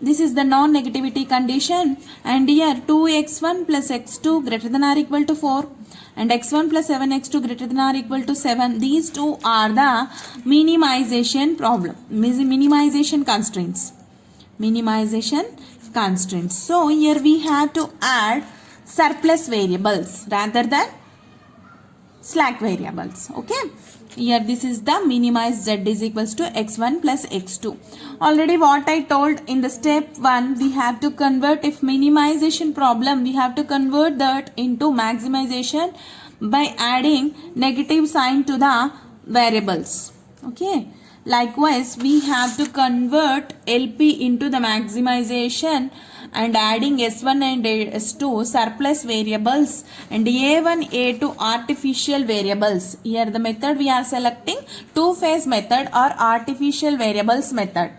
This is the non-negativity condition, and here 2x1 plus x2 greater than or equal to 4 and x1 plus 7x2 greater than or equal to 7. These two are the minimization problem, minimization constraints. Minimization constraints. So here we have to add surplus variables rather than slack variables. Okay, here this is the minimized z is equals to x1 plus x2. Already what I told in the step 1, we have to convert, if minimization problem, we have to convert that into maximization by adding negative sign to the variables. Okay, likewise we have to convert LP into the maximization and adding S1 and S2 surplus variables and A1, A2 artificial variables. Here the method we are selecting two-phase method or artificial variables method.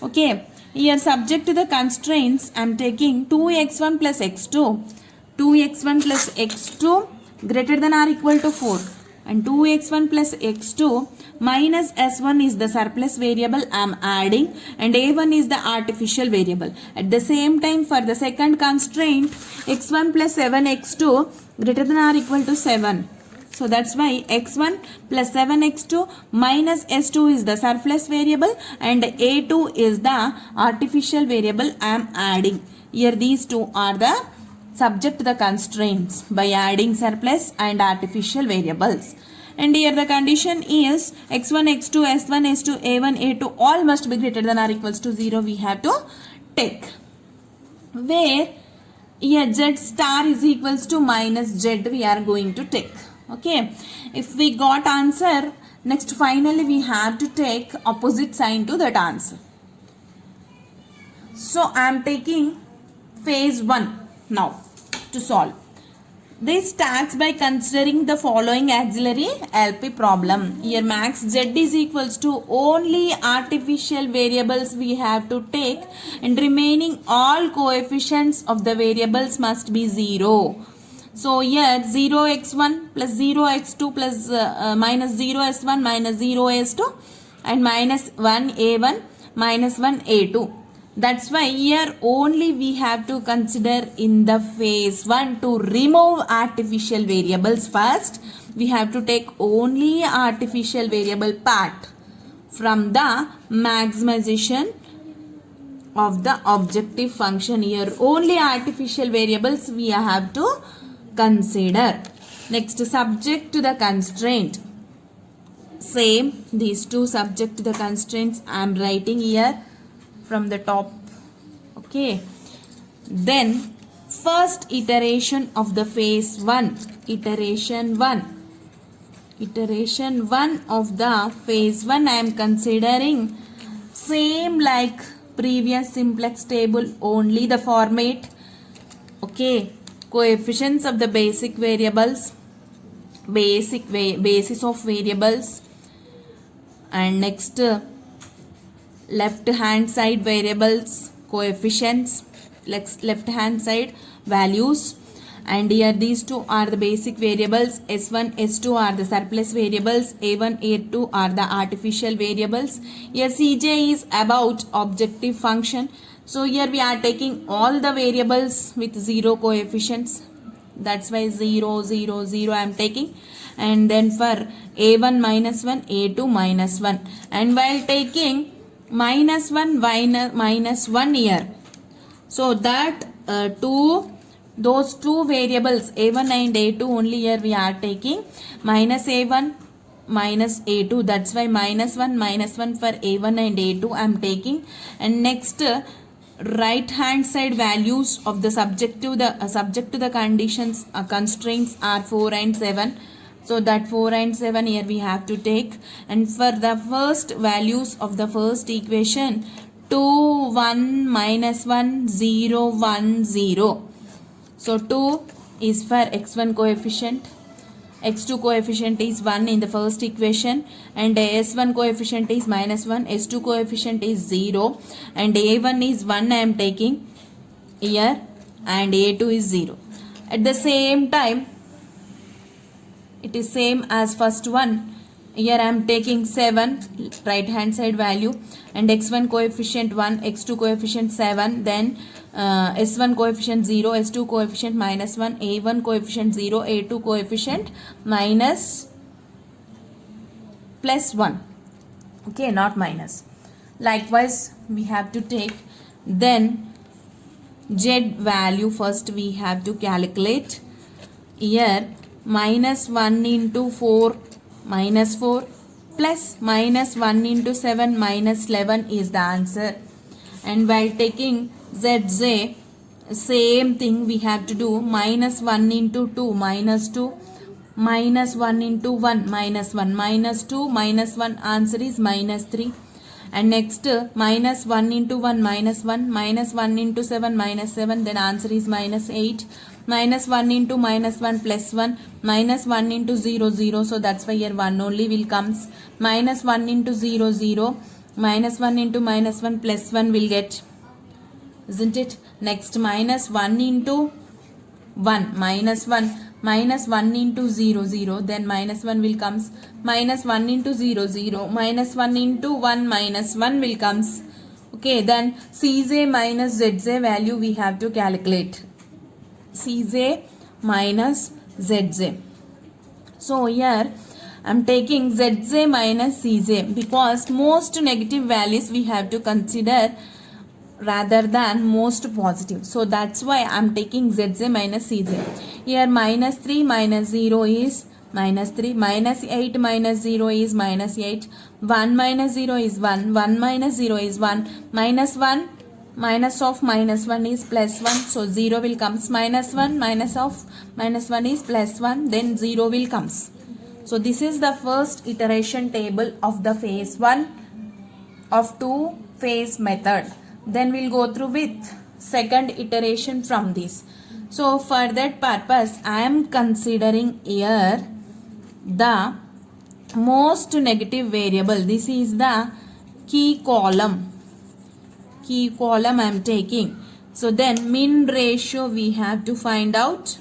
Okay, here subject to the constraints I am taking 2x1 plus x2. 2x1 plus x2 greater than or equal to 4 and 2x1 plus x2 minus s1 is the surplus variable I am adding and a1 is the artificial variable. At the same time, for the second constraint, x1 plus 7x2 greater than or equal to 7. So that's why x1 plus 7x2 minus s2 is the surplus variable and a2 is the artificial variable I am adding. Here these two are the subject to the constraints by adding surplus and artificial variables. And here the condition is x1, x2, s1, s2, a1, a2 all must be greater than or equals to 0 we have to take. Where here z star is equals to minus z we are going to take. Okay, if we got answer, next finally we have to take opposite sign to that answer. So I am taking phase 1 now to solve. This starts by considering the following auxiliary LP problem. Here max z is equals to only artificial variables we have to take and remaining all coefficients of the variables must be 0. So here 0x1 plus 0x2 plus minus 0s1 minus 0s2 and minus 1a1 minus 1a2. That's why here only we have to consider in the phase 1 to remove artificial variables. First we have to take only artificial variable part from the maximization of the objective function. Here only artificial variables we have to consider. Next, subject to the constraint. Same, these two subject to the constraints I am writing here from the top. Okay, then first iteration of the phase 1, iteration 1 of the phase 1 I am considering same like previous simplex table, only the format. Okay, coefficients of the basic variables, basis of variables, and next left hand side variables, coefficients, left hand side values, and here these two are the basic variables, s1 s2 are the surplus variables, a1 a2 are the artificial variables. Here cj is about objective function. So here we are taking all the variables with 0 coefficients. That's why 0, 0, 0 I am taking. And then for a1 minus 1, a2 minus 1. And while taking minus 1, minus 1 here. So that those two variables a1 and a2 only here we are taking minus a1 minus a2. That's why minus 1 for a1 and a2 I am taking. And next right hand side values of the subject to the conditions constraints are 4 and 7. So that 4 and 7 here we have to take. And for the first values of the first equation 2 1 minus 1 0 1 0. So 2 is for x1 coefficient, x2 coefficient is 1 in the first equation, and s1 coefficient is minus 1, s2 coefficient is 0, and a1 is 1 I am taking here, and a2 is 0. At the same time, it is same as first one. Here I am taking 7 right hand side value, and x1 coefficient 1, x2 coefficient 7, then s1 coefficient 0, s2 coefficient minus 1, a1 coefficient 0, a2 coefficient minus plus 1. Okay, not minus. Likewise we have to take, then z value first we have to calculate. Here minus 1 into 4 minus 4 plus minus 1 into 7 minus 11 is the answer. And while taking zz, same thing we have to do. Minus 1 into 2 minus 2, minus 1 into 1 minus 1, minus 2 minus 1, answer is minus 3. And next minus 1 into 1 minus 1, minus 1 into 7 minus 7, then answer is minus 8. Minus 1 into minus 1 plus 1, minus 1 into 0 0, so that's why here 1 only will comes. Minus 1 into 0 0, minus 1 into minus 1 plus 1 will get, isn't it? Next minus 1 into 1 minus 1, minus 1 into 0 0, then minus 1 will comes. Minus 1 into 0 0, minus 1 into 1 minus 1 will comes. Okay, then Cj minus Zj value we have to calculate. Cj minus Zj. So here I am taking Zj minus Cj because most negative values we have to consider rather than most positive. So that's why I am taking Zj minus Cj. Here minus 3 minus 0 is minus 3, minus 8 minus 0 is minus 8, 1 minus 0 is 1, 1 minus 0 is 1, minus 1 minus of minus 1 is plus 1, so 0 will comes. Minus 1 minus of minus 1 is plus 1, then 0 will comes. So this is the first iteration table of the phase 1 of two phase method. Then we'll go through with second iteration from this. So for that purpose I am considering here the most negative variable. This is the key column. Key column I am taking. So then mean ratio we have to find out.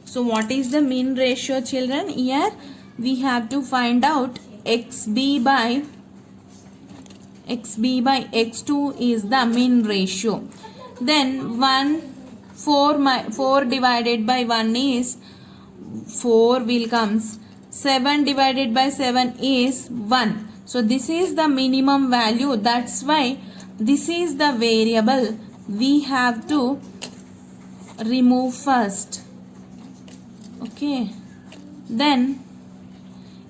So what is the mean ratio, children? Here we have to find out xb by x2 is the mean ratio. Then 4 divided by 1 is 4 will comes. 7 divided by 7 is 1. So this is the minimum value. That's why this is the variable we have to remove first. Okay. Then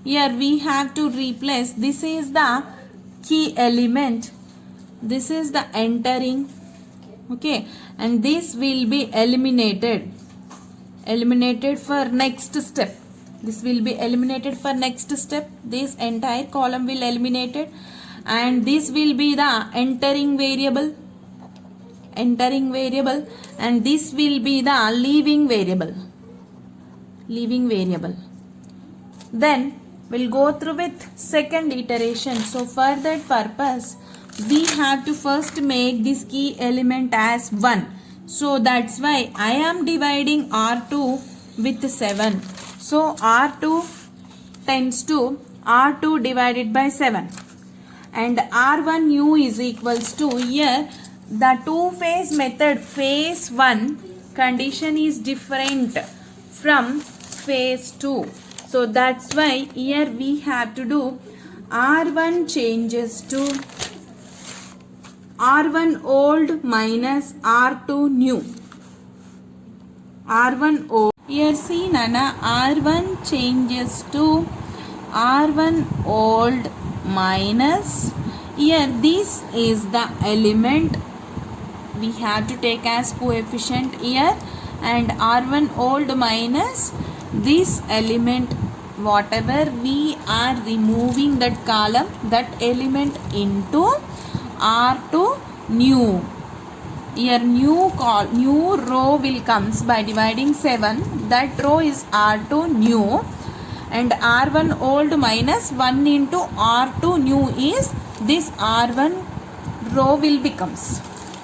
here we have to replace. This is the key element. This is the entering. Okay. And this will be eliminated. Eliminated for next step. This will be eliminated for next step. This entire column will eliminated. And this will be the entering variable, and this will be the leaving variable. Then we'll go through with second iteration. So for that purpose we have to first make this key element as 1. So that's why I am dividing R2 with 7. So R2 tends to R2 divided by 7. And R1 u is equals to, here the two phase method, phase 1 condition is different from phase 2. So that's why here we have to do R1 changes to R1 old minus R2 new. R1 old. Here see Nana, R1 changes to R1 old minus, here this is the element we have to take as coefficient here, and R1 old minus this element, whatever we are removing that column, that element into R2 new. Here new row will comes by dividing 7. That row is R2 new. And R1 old minus 1 into R2 new is this R1 row will becomes.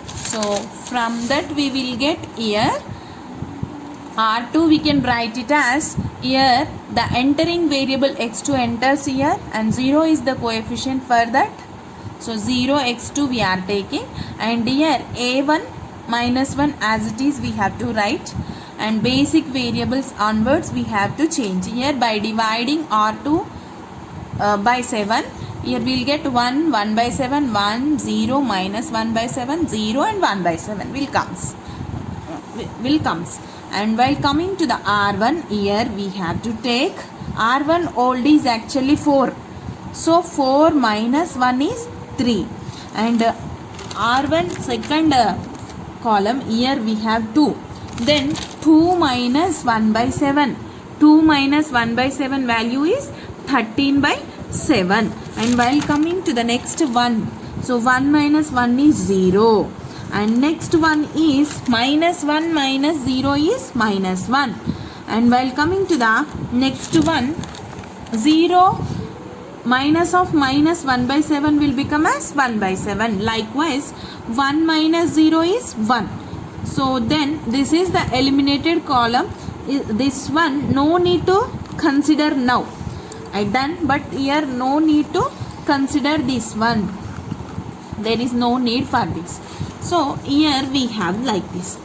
So from that we will get here R2 we can write it as Here the entering variable x2 enters here and 0 is the coefficient for that. So 0 x2 we are taking, and here a1 minus 1 as it is we have to write, and basic variables onwards we have to change. Here by dividing r2 by 7, here we will get 1 by 7, 1 0 minus 1 by 7 0 and 1 by 7 will comes. And while coming to the r1, here we have to take r1 old is actually 4, so 4 minus 1 is 3, and r1 second column, here we have 2, then 2 minus 1 by 7, 2 minus 1 by 7 value is 13 by 7, and while coming to the next one, so 1 minus 1 is 0, and next one is minus 1 minus 0 is minus 1, and while coming to the next one, 0 minus of minus 1 by 7 will become as 1 by 7. Likewise 1 minus 0 is 1. So then this is the eliminated column. This one no need to consider now. I done, but here no need to consider this one. There is no need for this. So here we have like this.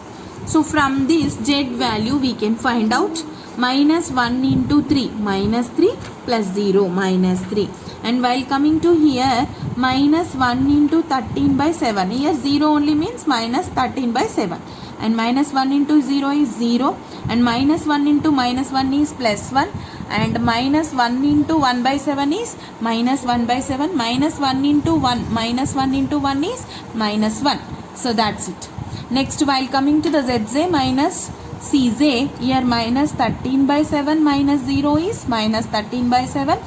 So from this z value we can find out minus 1 into 3, minus 3 plus 0, minus 3. And while coming to here, minus 1 into 13 by 7. Here 0 only means minus 13 by 7. And minus 1 into 0 is 0. And minus 1 into minus 1 is plus 1. And minus 1 into 1 by 7 is minus 1 by 7. Minus 1 into 1, minus 1 into 1 is minus 1. So that's it. Next, while coming to the zj minus cj, here minus 13 by 7 minus 0 is minus 13 by 7.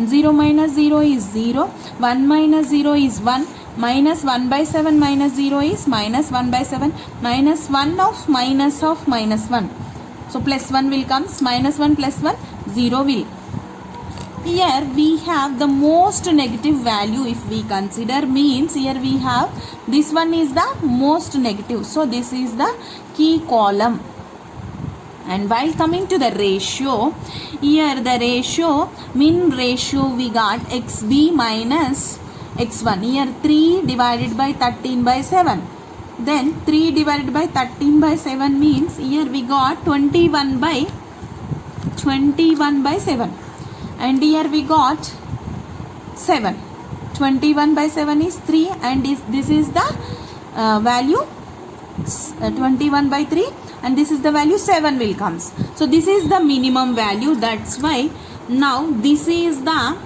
0 minus 0 is 0. 1 minus 0 is 1. Minus 1 by 7 minus 0 is minus 1 by 7. Minus 1 of minus 1. So plus 1 will comes. Minus 1 plus 1, 0 will. Here we have the most negative value if we consider, means here we have this one is the most negative. So this is the key column. And while coming to the ratio, here the ratio, mean ratio we got xb minus x1. Here 3 divided by 13 by 7. Then 3 divided by 13 by 7 means here we got 21 by 7. And here we got 7. 21 by 7 is 3, and this is the value 21 by 3, and this is the value 7 will comes. So this is the minimum value. That's why now this is the